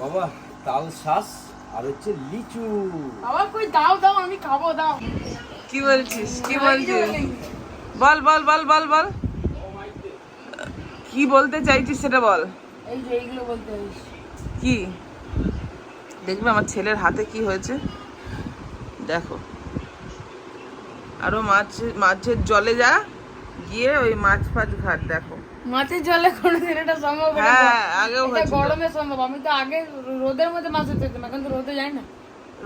বাবা তাল শাঁস আর হচ্ছে লিচু। বাবা কই দাও দাও আমি খাবো দাও। কি বলছিস কি বলছিস বল বল বল বল বল কি বলতে চাইছিস সেটা বল। এই যে এইগুলো বলতে হইস। কি দেখবে আমার ছেলের হাতে কি হয়েছে দেখো। আরো মাছের জলে যা গিয়ে ওই মাছ ফাছ ঘাট দেখো। মাছের জলে কোনোদিন এটা সম্ভব না। হ্যাঁ আগেও এটা হয়েছিল। গরমে সম্ভব। আমি তো আগে রোদের মধ্যে মাছ ধরতাম, এখন তো রোদে যাই না।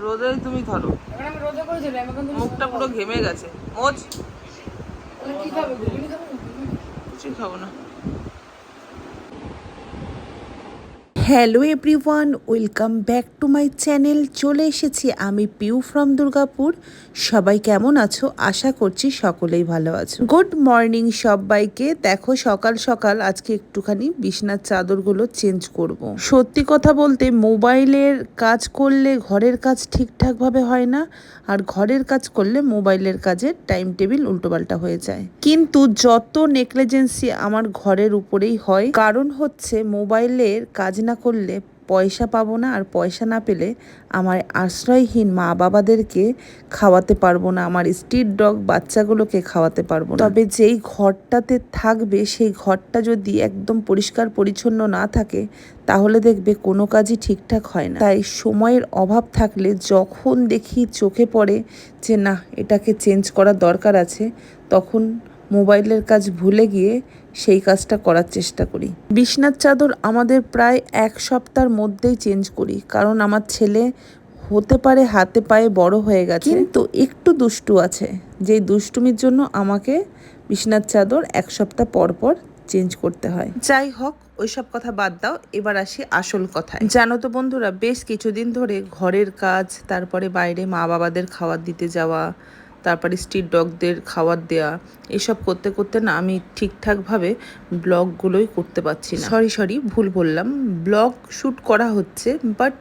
রোদেই তুমি ধরো। এখন আমি রোদে করেছিলাম, এখন তো মুখটা পুরো ঘেমে গেছে। মোচ কি খাবে? ঘুগনি খাবে? কিছুই খাবো না। Hello everyone, welcome back to my channel. চলে এসেছি আমি পিউ ফ্রম দুর্গাপুর। সবাই কেমন আছো? আশা করছি সকলেই ভালো আছো। গুড মর্নিং সবাইকে। দেখো সকাল সকাল আজকে একটুখানি বিছনার চাদরগুলো চেঞ্জ করব। সত্যি কথা বলতে মোবাইলের কাজ করলে ঘরের কাজ ঠিকঠাকভাবে হয় না, আর ঘরের কাজ করলে মোবাইলের কাজের টাইম টেবিল উল্টোপাল্টা হয়ে যায়। কিন্তু যত নেগলিজেন্সি আমার ঘরের উপরেই হয়, কারণ হচ্ছে মোবাইলের কাজ না করলে পয়সা পাবো না, আর পয়সা না পেলে আমার আশ্রয়হীন মা বাবাদেরকে খাওয়াতে পারবো না, আমার স্ট্রিট ডগ বাচ্চাগুলোকে খাওয়াতে পারবো না। তবে যেই ঘরটাতে থাকবে সেই ঘরটা যদি একদম পরিষ্কার পরিচ্ছন্ন না থাকে তাহলে দেখবে কোনো কাজই ঠিকঠাক হয় না। তাই সময়ের অভাব থাকলে যখন দেখি চোখে পড়ে যে না এটাকে চেঞ্জ করার দরকার আছে, তখন মোবাইলের কাজ ভুলে গিয়ে সেই কাজটা করার চেষ্টা করি। বিছনার চাদর আমাদের প্রায় এক সপ্তাহের মধ্যেই চেঞ্জ করি, কারণ আমার ছেলে হতে পারে হাতে পায়ে বড় হয়ে গেছে, কিন্তু একটু দুষ্টু আছে, যেই দুষ্টুমির জন্য আমাকে বিছনার চাদর এক সপ্তাহ পর পর চেঞ্জ করতে হয়। যাই হোক ওইসব কথা বাদ দাও, এবার আসি আসল কথায়। জানো তো বন্ধুরা, বেশ কিছুদিন ধরে ঘরের কাজ, তারপরে বাইরে মা বাবাদের খাবার দিতে যাওয়া, তারপরে স্ট্রিট ডগদের খাবার দেওয়া, এসব করতে করতে না আমি ঠিকঠাকভাবে ব্লগগুলোই করতে পারছি না। সরি ভুল বললাম, ব্লগ শ্যুট করা হচ্ছে বাট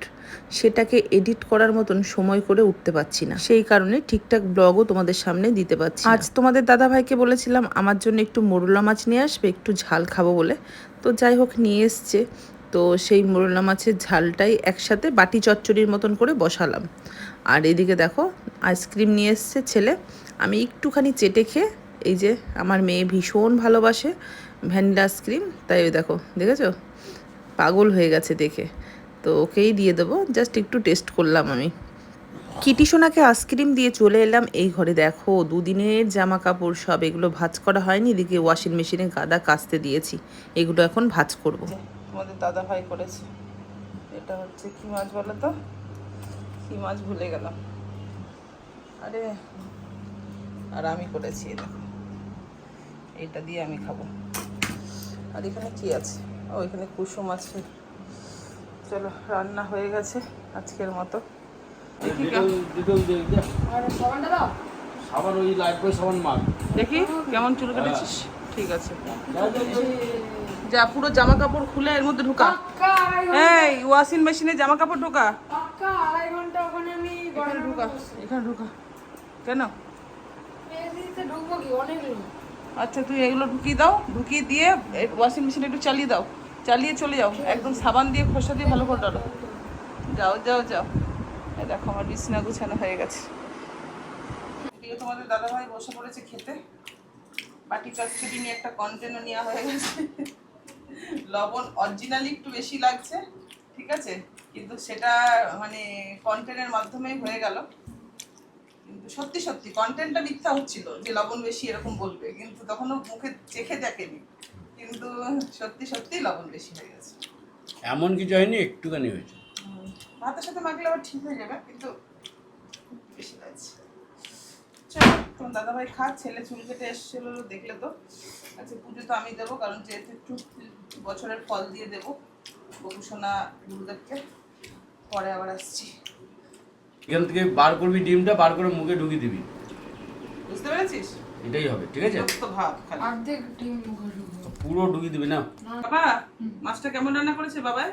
সেটাকে এডিট করার মতন সময় করে উঠতে পারছি না, সেই কারণে ঠিকঠাক ব্লগও তোমাদের সামনে দিতে পারছি না। আজ তোমাদের দাদা ভাইকে বলেছিলাম আমার জন্য একটু মোরলা মাছ নিয়ে আসবে, একটু ঝাল খাবো বলে, তো যাই হোক নিয়ে এসছে। তো সেই মোরলা মাছের ঝালটাই একসাথে বাটি চচ্চড়ির মতন করে বসালাম। আর এদিকে দেখো আইসক্রিম নিয়ে এসছে ছেলে। আমি একটুখানি চেটে খেয়ে, এই যে আমার মেয়ে ভীষণ ভালোবাসে ভ্যানিলা আইসক্রিম, তাই ওই দেখো দেখেছো পাগল হয়ে গেছে দেখে, তো ওকেই দিয়ে দেবো। জাস্ট একটু টেস্ট করলাম আমি। কিটি সোনাকে আইসক্রিম দিয়ে চলে এলাম এই ঘরে। দেখো দুদিনের জামা কাপড় সব, এগুলো ভাঁজ করা হয়নি, এদিকে ওয়াশিং মেশিনে গাদা কাচতে দিয়েছি, এগুলো এখন ভাঁজ করবো। তোমাদের দাদা ভাই করেছে। এটা হচ্ছে কি মাছ বলো তো, কি মাছ ভুলে গেলাম। আরে আর আমি করেছি, দেখো এইটা দিয়ে আমি খাবো। আর এখানে কি আছে? ও এখানে কুসুম আছে। চলো রান্না হয়ে গেছে আজকের মতো। সাবান ওই লাইফবয় সাবান মার। দেখি কেমন চুল কেটেছিস। ঠিক আছে যা, পুরো জামা কাপড় খুলে এর মধ্যে ঢোকা। এই ওয়াশিং মেশিনে জামা কাপড় ঢোকা। পাক্কা 2.5 ঘন্টা ওখানে আমি এখানে ঢোকা, এখানে ঢোকা। কেন? এসিতে ঢুকবো কি অনেক লোক। আচ্ছা তুই এগুলো ঢুকিয়ে দাও, ঢুকিয়ে দিয়ে ওয়াশিং মেশিনে একটু চালিয়ে দাও, চালিয়ে চলে যাও, একদম সাবান দিয়ে খোসা দিয়ে ভালো করে ডালো। যাও যাও যাও। এই দেখো আমার বিছানা গুছানো হয়ে গেছে। এদিকে তোমাদের দাদাভাই বসে পড়েছে খেতে। বাটি চচ্চড়ি নিয়ে একটা কন্টেনার নেওয়া হয়ে গেছে। লবণ অরিজিনালি একটু বেশি লাগছে, ঠিক আছে, কিন্তু সেটা মানে কন্টেন্টের মাধ্যমেই হয়ে গেল। কিন্তু সত্যি সত্যি কন্টেন্টটা মিথ্যা হচ্ছিল যে লবণ বেশি এরকম বলবে, কিন্তু তখনও মুখে চেখে দেখেনি, কিন্তু সত্যি সত্যি লবণ বেশি হয়ে গেছে। এমন কিছু হয়নি, একটুখানি হয়েছে। ভাতের সাথে মাখলে আবার ঠিক হয়ে যাবে, কিন্তু বেশি লাগছে। চলো তোমার দাদাভাই খা, ছেলে চুল কেটে এসেছিল দেখলে তো। আচ্ছা পুজো তো আমি দেবো, কারণ যেহেতু একটু বছরের ফল দিয়ে দেবো বকুসোনা গুরুদেবকে, পরে আবার আসছি। এখান থেকে বার করবি ডিমটা, বার করে মুখে ঢুকিয়ে দিবি, বুঝতে পেরেছিস? এটাই হবে, ঠিক আছে? তো ভাব খালি অর্ধেক ডিম মুখে ঢুকবো। পুরো ঢুকিয়ে দিবি না। বাবা মাছটা কেমন রান্না করেছে বাবাই?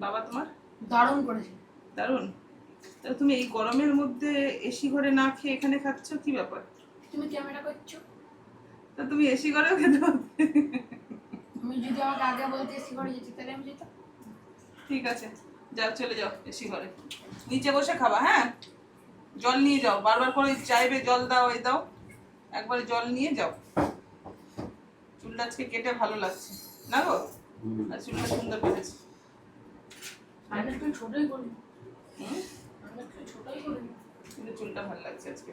বাবা তোমার দারুণ করেছে। দারুণ। তাহলে তুমি এই গরমের মধ্যে এসি ঘরে না খেয়ে এখানে খাচ্ছ, কি ব্যাপার? তুমি ক্যামেরা করছো? তা তুমি এসি ঘরেও খেতে পারবে। আমি যদি আমাকে আগে বলতে এসি ঘরে যেতে তাহলে আমি যেতাম। ঠিক আছে যাও চলে যাও এসি ঘরে, নিচে বসে খাবা। হ্যাঁ, জল নিয়ে যাও, বারবার করে চাইবে জল দাও, এই দাও, একবারে জল নিয়ে যাও। চুলটা আজকে কেটে ভালো লাগছে না গো, আর চুলটা সুন্দর কেটেছে। আমি একটু ছোটই করি, হুম, আমি একটু ছোটই করি, কিন্তু চুলটা ভালো লাগছে আজকে।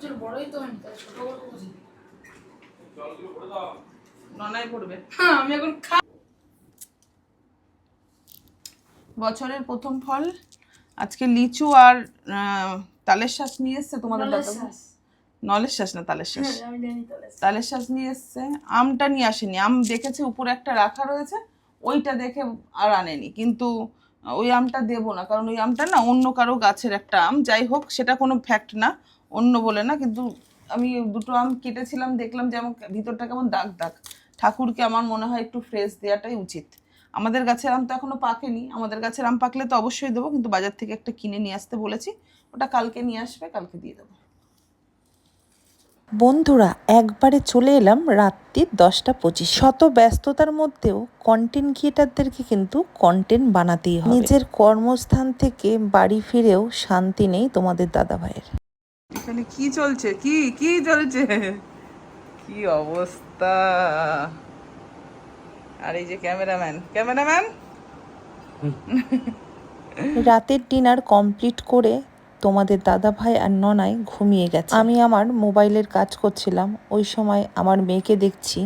চুল বড়ই তো হয়নি, তাই ছোট করবো বলছি। ননাই পড়বে। হ্যাঁ, আমি এখন বছরের প্রথম ফল আজকে লিচু আর তালের শ্বাস নিয়ে এসছে তোমাদের দাদা। নলের শ্বাস না, তালের শ্বাস। আমি জানি তাহলে। তালের শ্বাস নিয়ে এসছে, আমটা নিয়ে আসেনি। আম দেখেছে উপরে একটা রাখা রয়েছে, ওইটা দেখে আর আনেনি। কিন্তু ওই আমটা দেবো না, কারণ ওই আমটা না অন্য কারো গাছের একটা আম। যাই হোক, সেটা কোনো ফ্যাক্ট না, অন্য বলে না। কিন্তু আমি দুটো আম কেটেছিলাম, দেখলাম যে আমার ভিতরটা কেমন দাগ দাগ। ঠাকুরকে আমার মনে হয় একটু ফ্রেশ দেওয়াটাই উচিত। আমাদের গাছের আম তো এখনো পাকেনি, আমাদের গাছের আম পাকলে তো অবশ্যই দেবো, কিন্তু বাজার থেকে একটা কিনে নিয়ে আসতে বলেছি, ওটা কালকে নিয়ে আসবে, কালকে দিয়ে দেবো। বন্ধুরা, একবারে চলে এলাম রাত্রি 10:25। শত ব্যস্ততার মধ্যেও কন্টেন্ট ক্রিয়েটারদেরকে কিন্তু কন্টেন্ট বানাতেই হবে। নিজের কর্মস্থান থেকে বাড়ি ফিরেও শান্তি নেই তোমাদের দাদা ভাইয়ের। এখানে কি চলছে? কি চলছে? কি অবস্থা! আর এই যে ক্যামেরাম্যান রাতের ডিনার কমপ্লিট করে তোমাদের দাদা ভাই আর ননাই ঘুমিয়ে গেছে। আমি আমার মোবাইলের কাজ করছিলাম, ওই সময় আমার মেয়েকে দেখছি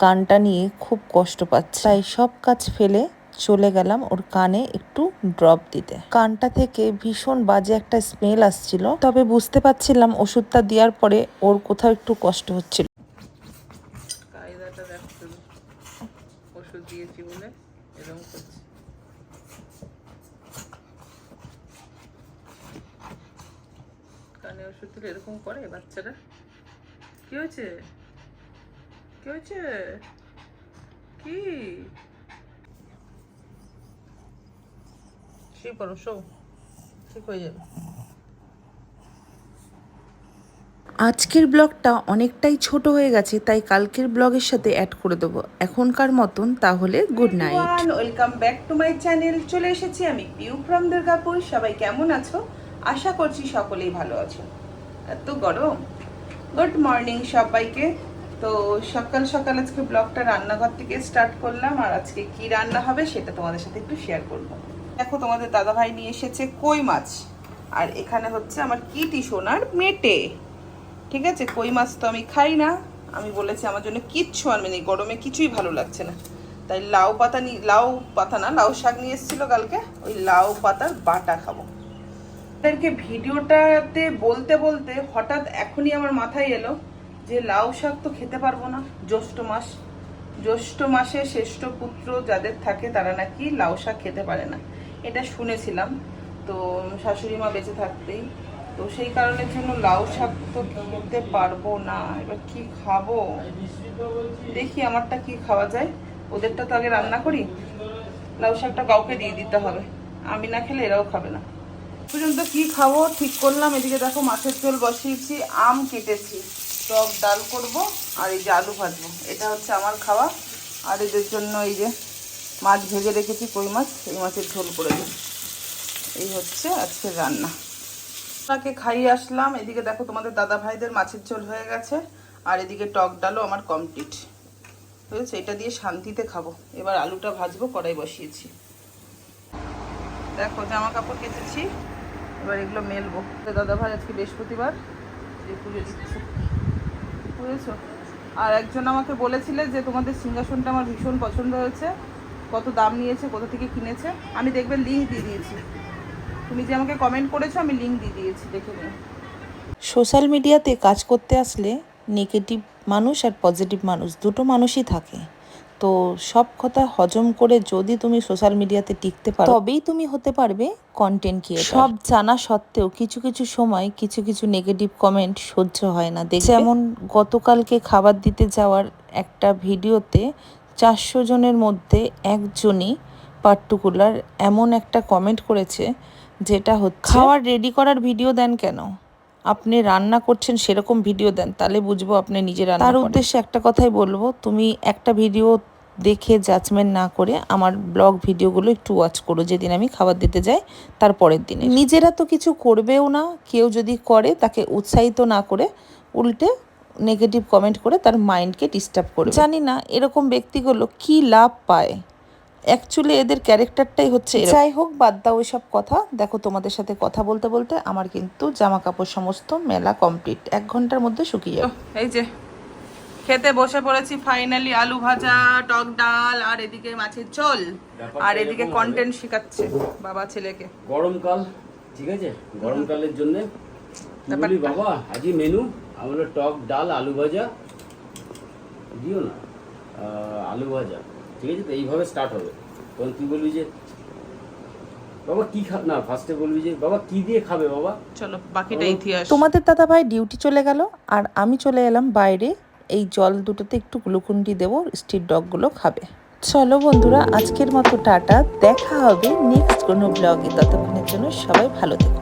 কানটা নিয়ে খুব কষ্ট পাচ্ছে, তাই সব কাজ ফেলে চলে গেলাম ওর কানে একটু ড্রপ দিতে। কানটা থেকে ভীষণ বাজে একটা স্মেল আসছিল, তবে বুঝতে পারছিলাম ওষুধটা দেওয়ার পরে ওর কোথাও একটু কষ্ট হচ্ছিল। কায়দাটা দেখো, ওষুধ দিয়েছি বলে এরকম করছে। কানে ওষুধ দিলে এরকম করে বাচ্চারা? কি হয়েছে? কি শুয়ে পড়ো, ঠিক হয়ে যাবে। আজকের ব্লগটা অনেকটাই ছোট হয়ে গেছে, তাই কালকের ব্লগের সাথে অ্যাড করে দেবো এখনকার মতন। তাহলে good night. Welcome back to my channel. চলে এসেছি আমি পিউ ফ্রম দুর্গাপুর। সবাই কেমন আছো? আশা করছি সকলেই ভালো আছো। এত গরম। গুড মর্নিং সবাইকে। তো সকাল সকাল আজকে ব্লগটা রান্নাঘর থেকে স্টার্ট করলাম, আর আজকে কি রান্না হবে সেটা তোমাদের সাথে একটু শেয়ার করবো। দেখো, তোমাদের দাদাভাই নিয়ে এসেছে কই মাছ, আর এখানে হচ্ছে আমার কিটি সোনার মেটে। ঠিক আছে, কই মাছ তো আমি খাই না, আমি বলেছি আমার জন্য কিচ্ছু আনবে না, গরমে কিছুই ভালো লাগছে না। তাই লাউ শাক নিয়ে এসেছিলো কালকে, ওই লাউ পাতার বাটা খাবো। তাদেরকে ভিডিওটাতে বলতে বলতে হঠাৎ এখনই আমার মাথায় এলো যে লাউ শাক তো খেতে পারবো না। জ্যৈষ্ঠ মাসে শ্রেষ্ঠ পুত্র যাদের থাকে তারা নাকি লাউ শাক খেতে পারে না, এটা শুনেছিলাম। তো শাশুড়ি মা বেঁচে থাকতেই, তো সেই কারণের জন্য লাউ শাক তো খেতে পারবো না। এবার কি খাবো দেখি, আমারটা কি খাওয়া যায়, ওদেরটা তো আগে রান্না করি। লাউ শাকটা কাউকে দিয়ে দিতে হবে, আমি না খেলে এরাও খাবে না। পর্যন্ত কি খাবো ঠিক করলাম। এদিকে দেখো মাছের ঝোল বসিয়েছি, আম কেটেছি, টক ডাল করব, আর এই যে আলু ভাজবো। এটা হচ্ছে আমার খাওয়া। আর এদের জন্য এই যে মাছ ভেজে রেখেছি, কই মাছ, এই মাছের ঝোল করে দিই। এই হচ্ছে আজকের রান্না। তাকে খাইয়ে আসলাম। এদিকে দেখো তোমাদের দাদা ভাইদের মাছের ঝোল হয়ে গেছে, আর এদিকে টক ডালও আমার কমপ্লিট হয়েছে। এটা দিয়ে শান্তিতে খাবো। এবার আলুটা ভাজবো, কড়াই বসিয়েছি। দেখো জামা কাপড় কেচেছি, এবার এগুলো মেলবো। দাদা ভাই আজকে বৃহস্পতিবার, যে পুজো দিচ্ছে, বুঝেছো। আর একজন আমাকে বলেছিলে যে তোমাদের সিংহাসনটা আমার ভীষণ পছন্দ হয়েছে, কত দাম নিয়েছে, কোথা থেকে কিনেছে। আমি দেখবে লিঙ্ক দিয়ে দিয়েছি, তুমি যে আমাকে কমেন্ট করেছো আমি লিঙ্ক দিয়ে দিয়েছি, দেখে নিও। সোশ্যাল মিডিয়াতে কাজ করতে আসলে নেগেটিভ মানুষ আর পজিটিভ মানুষ দুটো মানুষই থাকে। তো সব কথা হজম করে যদি তুমি সোশ্যাল মিডিয়াতে টিকতে পারো, তবেই তুমি হতে পারবে কন্টেন্ট ক্রিয়েটর। সব জানা সত্ত্বেও কিছু কিছু সময় কিছু নেগেটিভ কমেন্ট সহ্য হয় না। যেমন গতকালকে খাবার দিতে যাওয়ার একটা ভিডিওতে 400 জনের মধ্যে একজনই পার্টিকুলার এমন একটা কমেন্ট করেছে, যেটা হচ্ছে খাওয়ার রেডি করার ভিডিও দেন কেন, আপনি রান্না করছেন সেরকম ভিডিও দেন, তাহলে বুঝবো আপনি নিজে রান্না। তার উদ্দেশ্যে একটা কথাই বলবো, তুমি একটা ভিডিও দেখে জাজমেন্ট না করে আমার ব্লগ ভিডিওগুলো একটু ওয়াচ করো, যেদিন আমি খাবার দিতে যাই তার পরের দিনে। নিজেরা তো কিছু করবেও না, কেউ যদি করে তাকে উৎসাহিত না করে উল্টে নেগেটিভ কমেন্ট করে তার মাইন্ডকে ডিস্টার্ব করে। জানি না এরকম ব্যক্তিগুলো কি লাভ পায়, অ্যাকচুয়ালি এদের ক্যারেক্টারটাই হচ্ছে। যাই হোক, বাদ দাও ওইসব কথা। দেখো, তোমাদের সাথে কথা বলতে বলতে আমার কিন্তু জামা কাপড় সমস্ত মেলা কমপ্লিট, 1 ঘন্টার মধ্যে শুকিয়ে যাবে। এই যে খেতে বসে পড়েছি ফাইনালি, আলু ভাজা, টক ডাল, আর এদিকে মাছের ঝোল, আর এদিকে কন্টেন্ট শেখাচ্ছে বাবা ছেলেকে। গরমকাল, ঠিক আছে, গরমকালের জন্য কি বলি বাবা, আজই মেনু আমরা টক ডাল আলু ভাজা দিও না, আলু ভাজা, ঠিক আছে। তো এইভাবে স্টার্ট হবে। তখন তুই বলবি যে বাবা কি খা, না ফার্স্টে বলবি যে বাবা কি দিয়ে খাবে বাবা। চলো বাকিটা ইতিহাস। তোমাদের দাদা ভাই ডিউটি চলে গেল আর আমি চলে এলাম বাইরে। এই জল দুটোতে একটু গ্লুকন্ডি দেবো, স্ট্রিট ডগগুলো খাবে। চলো বন্ধুরা, আজকের মতো টাটা, দেখা হবে নেক্সট কোনো ব্লগে। ততক্ষণের জন্য সবাই ভালো থেকো।